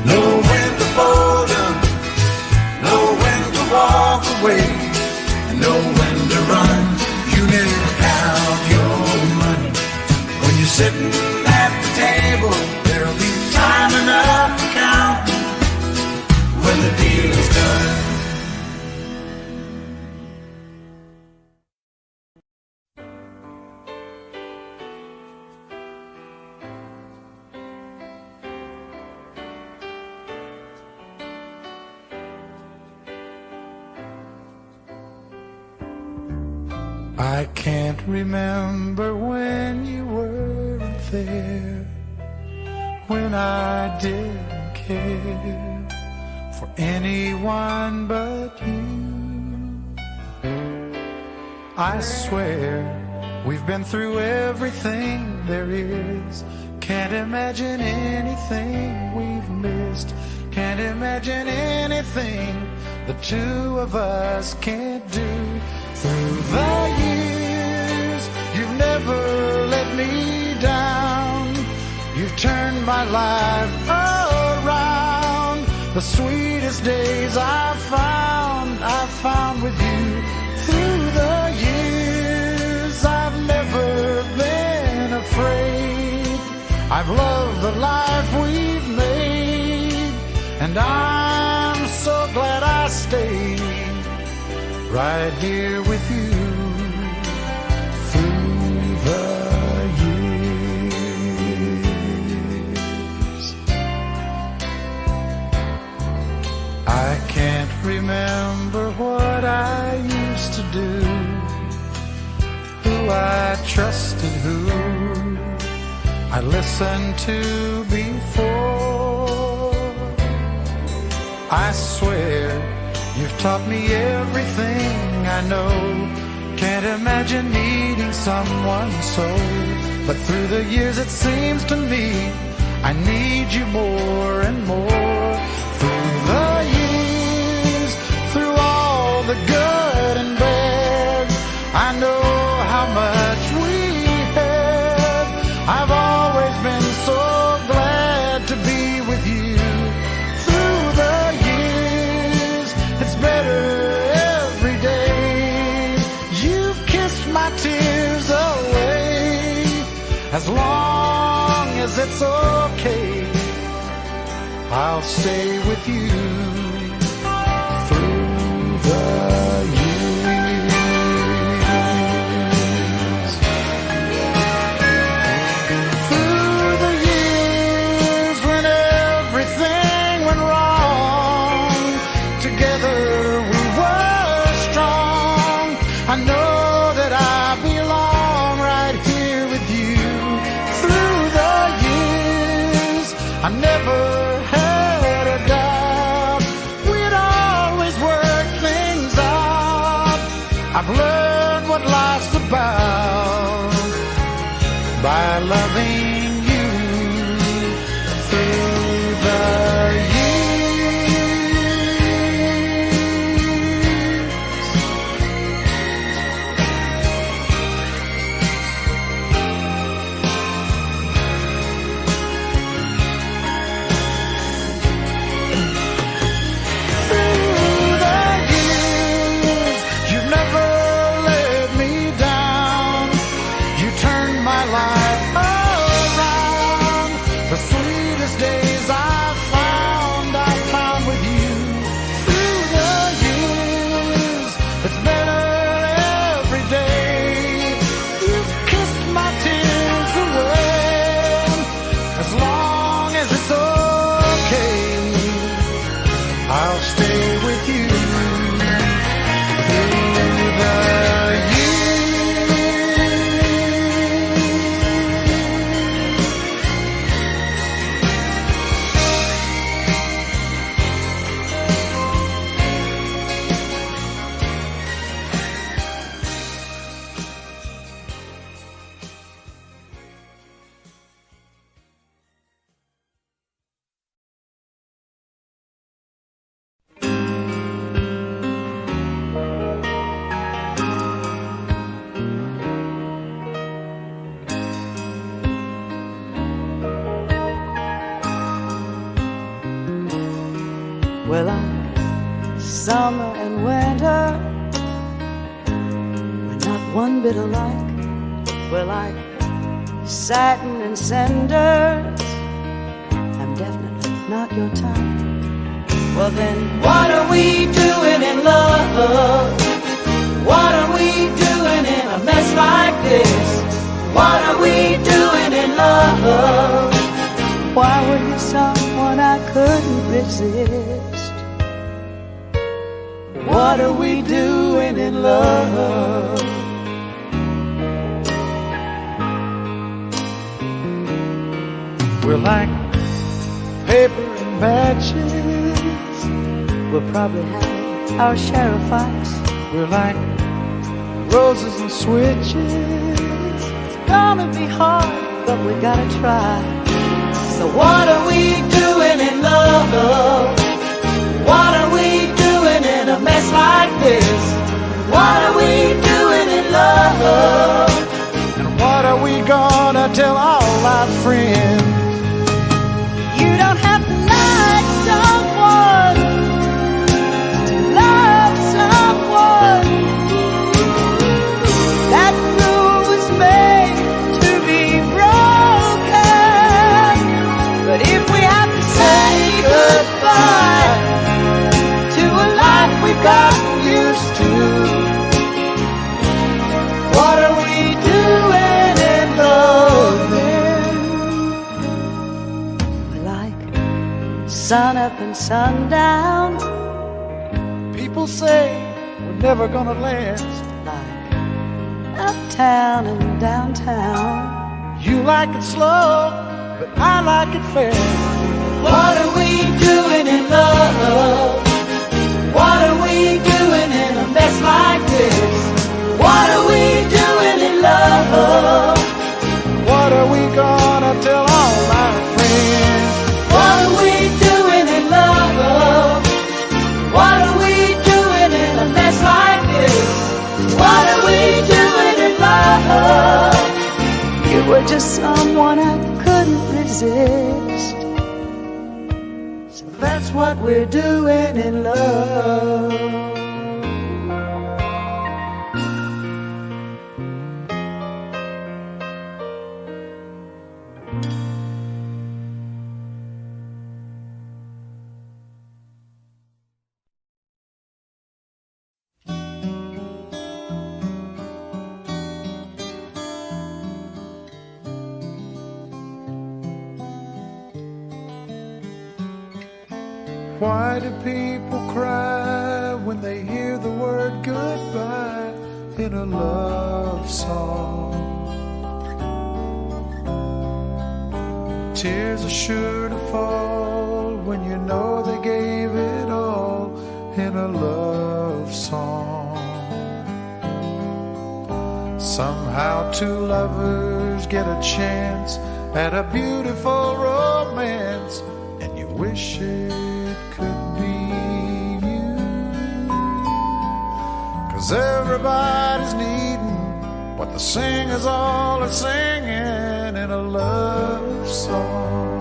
know when to fold up, know when to walk away, and know when to run. You never count your money. When you're sitting at the table, there'll be time enough for counting. When the deal is done. I can't remember when you weren't there, when I didn't care for anyone but you. I swear we've been through everything there is. Can't imagine anything we've missed. Can't imagine anything the two of us can't do. Through the years, you've never let me down. You've turned my life around. The sweetest days I've found with you. Through the years, I've never been afraid. I've loved the life we've made, and I'm so glad I stayed right here with you through the years. I can't remember what I used to do, who I trusted, who I listened to before. I swear you've taught me everything I know. Can't imagine needing someone so. But through the years it seems to me I need you more and more. Through the years, through all the good and bad, I know how much we had. I've always been so glad to be with you. Through the years, it's better every day. You've kissed my tears away. As long as it's okay, I'll stay with you through the years. Through the years when everything went wrong, together we were strong. I know that I belong right here with you. Through the years, I never had a doubt. We'd always work things out. I've learned what life's about by loving you through the summer and winter, we're not one bit alike. We're like satin and cinders. I'm definitely not your type. Well then, what are we doing in love? What are we doing in a mess like this? What are we doing in love? Why were you someone I couldn't resist? What are we doing in love? We're like paper and matches. We'll probably have our share of fights. We're like roses and switches. It's gonna be hard, but we gotta try. So what are we doing in love? What are we doing in a mess like this? What are we doing in love? And what are we gonna tell all our friends? You don't have to like someone to love someone. That rule was made to be broken. But if we have to say goodbye to a life we've gotten used to, what are we doing in love then? Like sun up and sundown, People say we're never gonna last. like uptown and downtown. You like it slow, but I like it fast. What are we doing in love? What are we doing in a mess like this? What are we doing in love? What are we gonna tell all our friends? What are we doing in love? What are we doing in a mess like this? What are we doing in love? You were just someone I couldn't resist. So that's what we're doing in love. Why do people cry when they hear the word goodbye in a love song? Tears are sure to fall when you know they gave it all in a love song. Somehow two lovers get a chance at a beautiful romance, and you wish it could be you. 'Cause everybody's needing what the singers all are singing in a love song.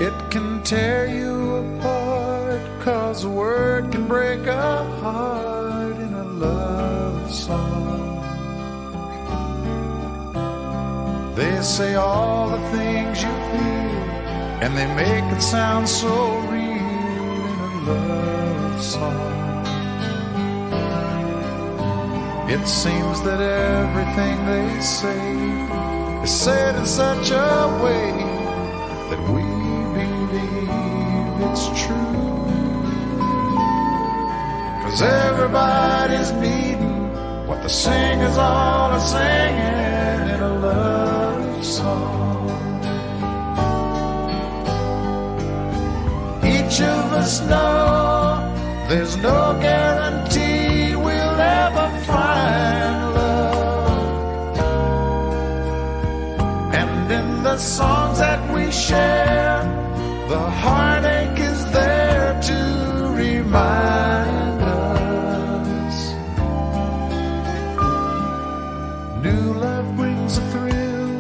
It can tear you apart, 'cause a word can break a heart in a love song. They say all the things you feel, and they make it sound so real in a love song. It seems that everything they say is said in such a way that we believe it's true. 'Cause everybody's needing what the singers all are singing in a love song. Each of us know there's no guarantee we'll ever find love. And in the songs that we share, the heartache is there to remind us. New love brings a thrill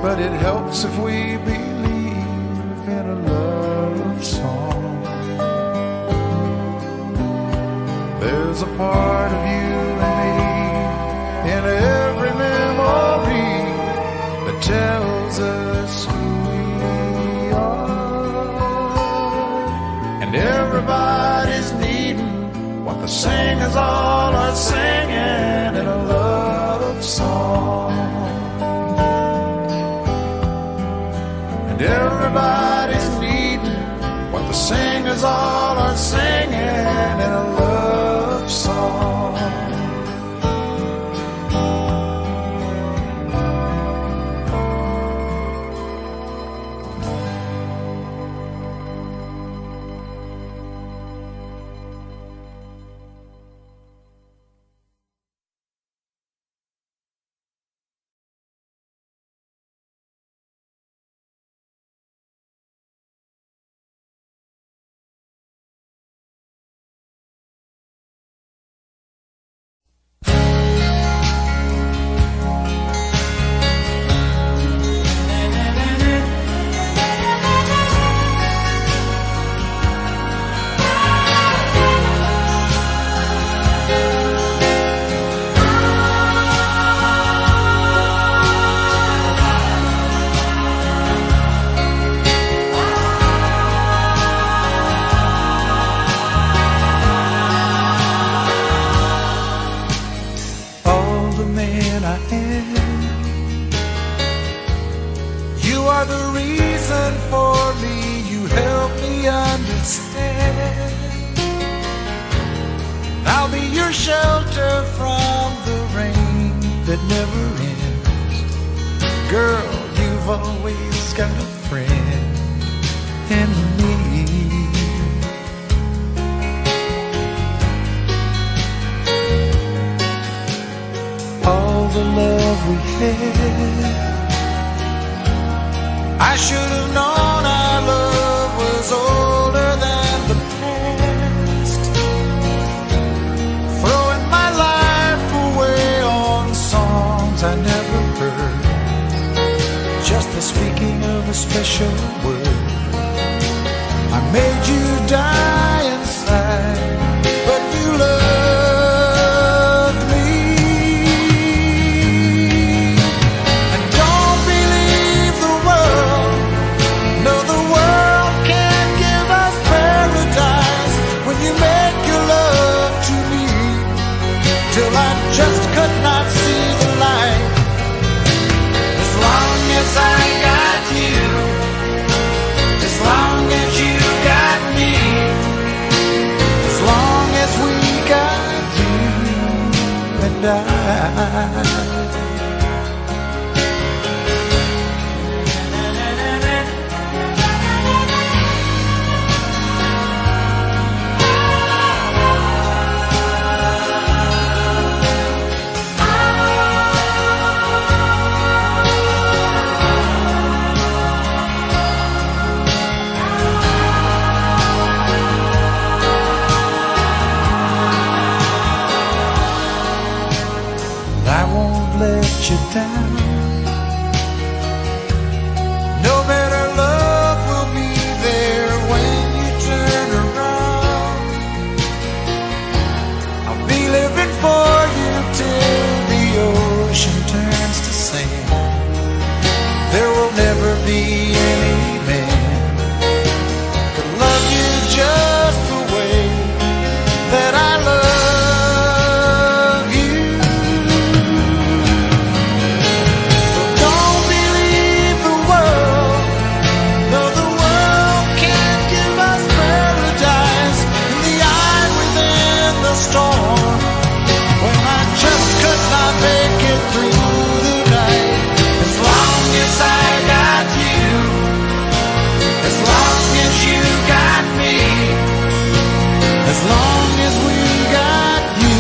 but it helps if we believe in a love song. There's a part of you and me in every memory that tells us who we are. And everybody's needing what the singers all are singing in a love song. And everybody's needing what the singers all are singing in a love song. You are the reason for me, you help me understand. I'll be your shelter from the rain that never ends. Girl, you've always got a friend in me. All the love we had, I should have known our love was older than the past. Throwing my life away on songs I never heard, just the speaking of a special word. I made you die inside, but you loved me. And don't believe the world, no, the world can't give us paradise when you make your love to me, till I just could not see the light. As long as I got you, as long as you got me, as long as we got you and I. I won't let you down. No better love will be there when you turn around. I'll be living for you till the ocean turns to sand. There will never be any man that love you just the way that I love. As long as we got you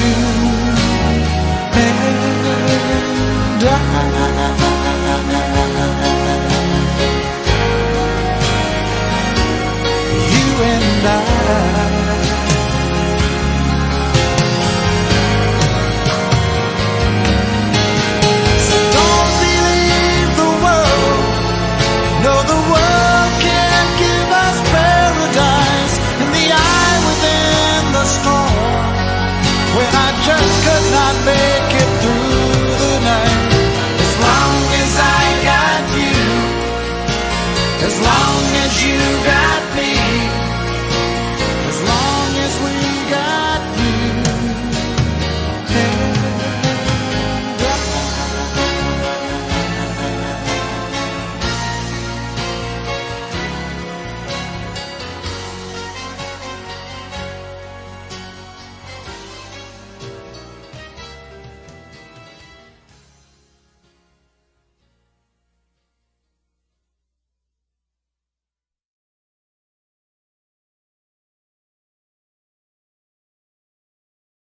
and I. You and I. So don't believe the world, just could not make it.